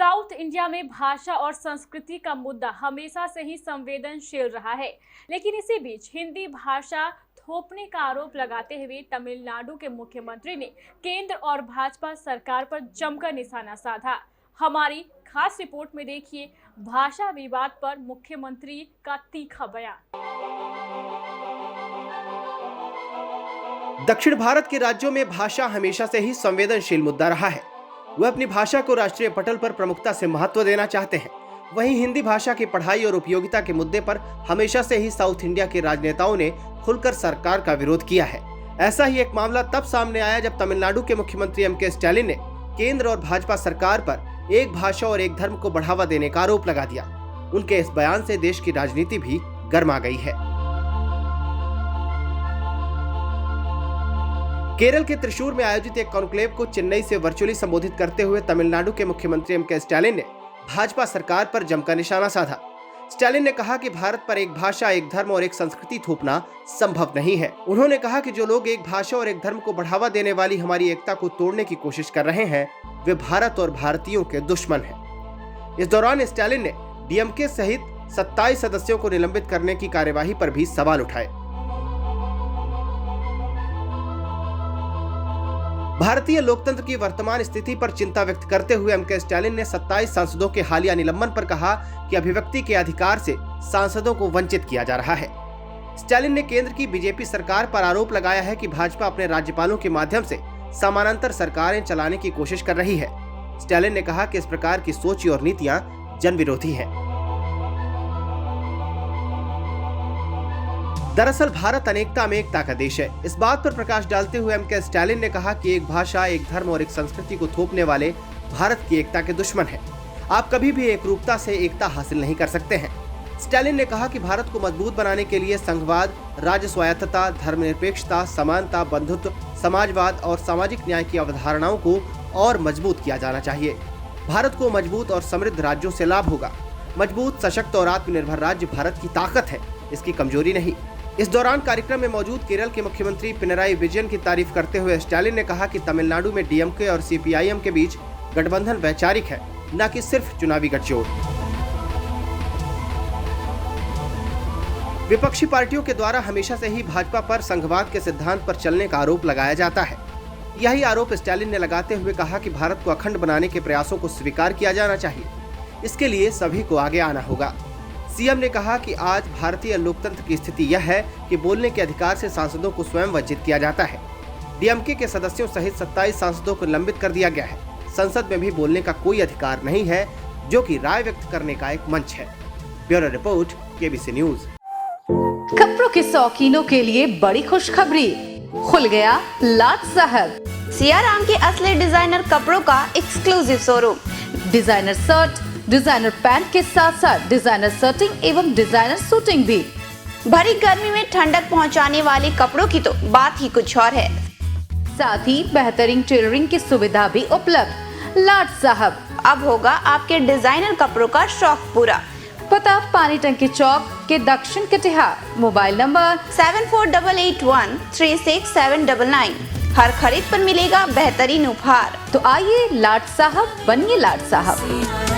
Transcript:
South India में भाषा और संस्कृति का मुद्दा हमेशा से ही संवेदनशील रहा है, लेकिन इसी बीच हिंदी भाषा थोपने का आरोप लगाते हुए तमिलनाडु के मुख्यमंत्री ने केंद्र और भाजपा सरकार पर जमकर निशाना साधा। हमारी खास रिपोर्ट में देखिए भाषा विवाद पर मुख्यमंत्री का तीखा बयान। दक्षिण भारत के राज्यों में भाषा हमेशा से ही संवेदनशील मुद्दा रहा है। वह अपनी भाषा को राष्ट्रीय पटल पर प्रमुखता से महत्व देना चाहते हैं। वहीं हिंदी भाषा की पढ़ाई और उपयोगिता के मुद्दे पर हमेशा से ही साउथ इंडिया के राजनेताओं ने खुलकर सरकार का विरोध किया है। ऐसा ही एक मामला तब सामने आया जब तमिलनाडु के मुख्यमंत्री एम.के. स्टालिन ने केंद्र और भाजपा सरकार पर एक भाषा और एक धर्म को बढ़ावा देने का आरोप लगा दिया। उनके इस बयान से देश की राजनीति भी गर्मा गई है। केरल के त्रिशूर में आयोजित एक कॉन्क्लेव को चेन्नई से वर्चुअली संबोधित करते हुए तमिलनाडु के मुख्यमंत्री एम.के. स्टालिन ने भाजपा सरकार पर जमकर निशाना साधा। स्टालिन ने कहा कि भारत पर एक भाषा, एक धर्म और एक संस्कृति थोपना संभव नहीं है। उन्होंने कहा कि जो लोग एक भाषा और एक धर्म को बढ़ावा देने वाली हमारी एकता को तोड़ने की कोशिश कर रहे हैं, वे भारत और भारतीयों के दुश्मन हैं। इस दौरान स्टालिन ने डीएमके सहित 27 सदस्यों को निलंबित करने की कार्यवाही पर भी सवाल उठाए। भारतीय लोकतंत्र की वर्तमान स्थिति पर चिंता व्यक्त करते हुए एम.के. स्टालिन ने 27 सांसदों के हालिया निलंबन पर कहा कि अभिव्यक्ति के अधिकार से सांसदों को वंचित किया जा रहा है। स्टालिन ने केंद्र की बीजेपी सरकार पर आरोप लगाया है कि भाजपा अपने राज्यपालों के माध्यम से समानांतर सरकारें चलाने की कोशिश कर रही है। स्टालिन ने कहा कि इस प्रकार की सोच और नीतियां जन विरोधी हैं। दरअसल भारत अनेकता में एकता का देश है। इस बात पर प्रकाश डालते हुए एम.के. स्टालिन ने कहा कि एक भाषा, एक धर्म और एक संस्कृति को थोपने वाले भारत की एकता के दुश्मन हैं। आप कभी भी एकरूपता से एकता हासिल नहीं कर सकते हैं। स्टालिन ने कहा कि भारत को मजबूत बनाने के लिए संघवाद, राज्य स्वायत्तता, धर्मनिरपेक्षता, समानता, बंधुत्व, समाजवाद और सामाजिक न्याय की अवधारणाओं को और मजबूत किया जाना चाहिए। भारत को मजबूत और समृद्ध राज्यों से लाभ होगा। मजबूत, सशक्त और आत्मनिर्भर राज्य भारत की ताकत है, इसकी कमजोरी नहीं। इस दौरान कार्यक्रम में मौजूद केरल के मुख्यमंत्री पिनराई विजयन की तारीफ करते हुए स्टालिन ने कहा कि तमिलनाडु में डीएमके और सीपीआईएम के बीच गठबंधन वैचारिक है, न कि सिर्फ चुनावी गठजोड़। विपक्षी पार्टियों के द्वारा हमेशा से ही भाजपा पर संघवाद के सिद्धांत पर चलने का आरोप लगाया जाता है। यही आरोप स्टालिन ने लगाते हुए कहा कि भारत को अखंड बनाने के प्रयासों को स्वीकार किया जाना चाहिए। इसके लिए सभी को आगे आना होगा। सीएम ने कहा कि आज भारतीय लोकतंत्र की स्थिति यह है कि बोलने के अधिकार से सांसदों को स्वयं वंचित किया जाता है। डीएमके के सदस्यों सहित 27 सांसदों को निलंबित कर दिया गया है। संसद में भी बोलने का कोई अधिकार नहीं है, जो कि राय व्यक्त करने का एक मंच है। Bureau report, KBC news. कपड़ों के शौकीनों के लिए बड़ी खुशखबरी, खुल गया लाट साहब सियाराम के असली डिजाइनर कपड़ों का exclusive showroom. Designer shirt, designer pant के साथ साथ डिजाइनर शर्टिंग एवं डिजाइनर सूटिंग भी। भरी गर्मी में ठंडक पहुंचाने वाले कपड़ों की तो बात ही कुछ और है। साथ ही बेहतरीन टेलरिंग की सुविधा भी उपलब्ध। लाट साहब, अब होगा आपके डिजाइनर कपड़ों का शौक पूरा। पता पानी टंकी चौक के दक्षिण कटिहार। Mobile number 7488 36799। हर खरीद पर मिलेगा बेहतरीन उपहार। तो आइए लाट साहब बनिए लाट साहब।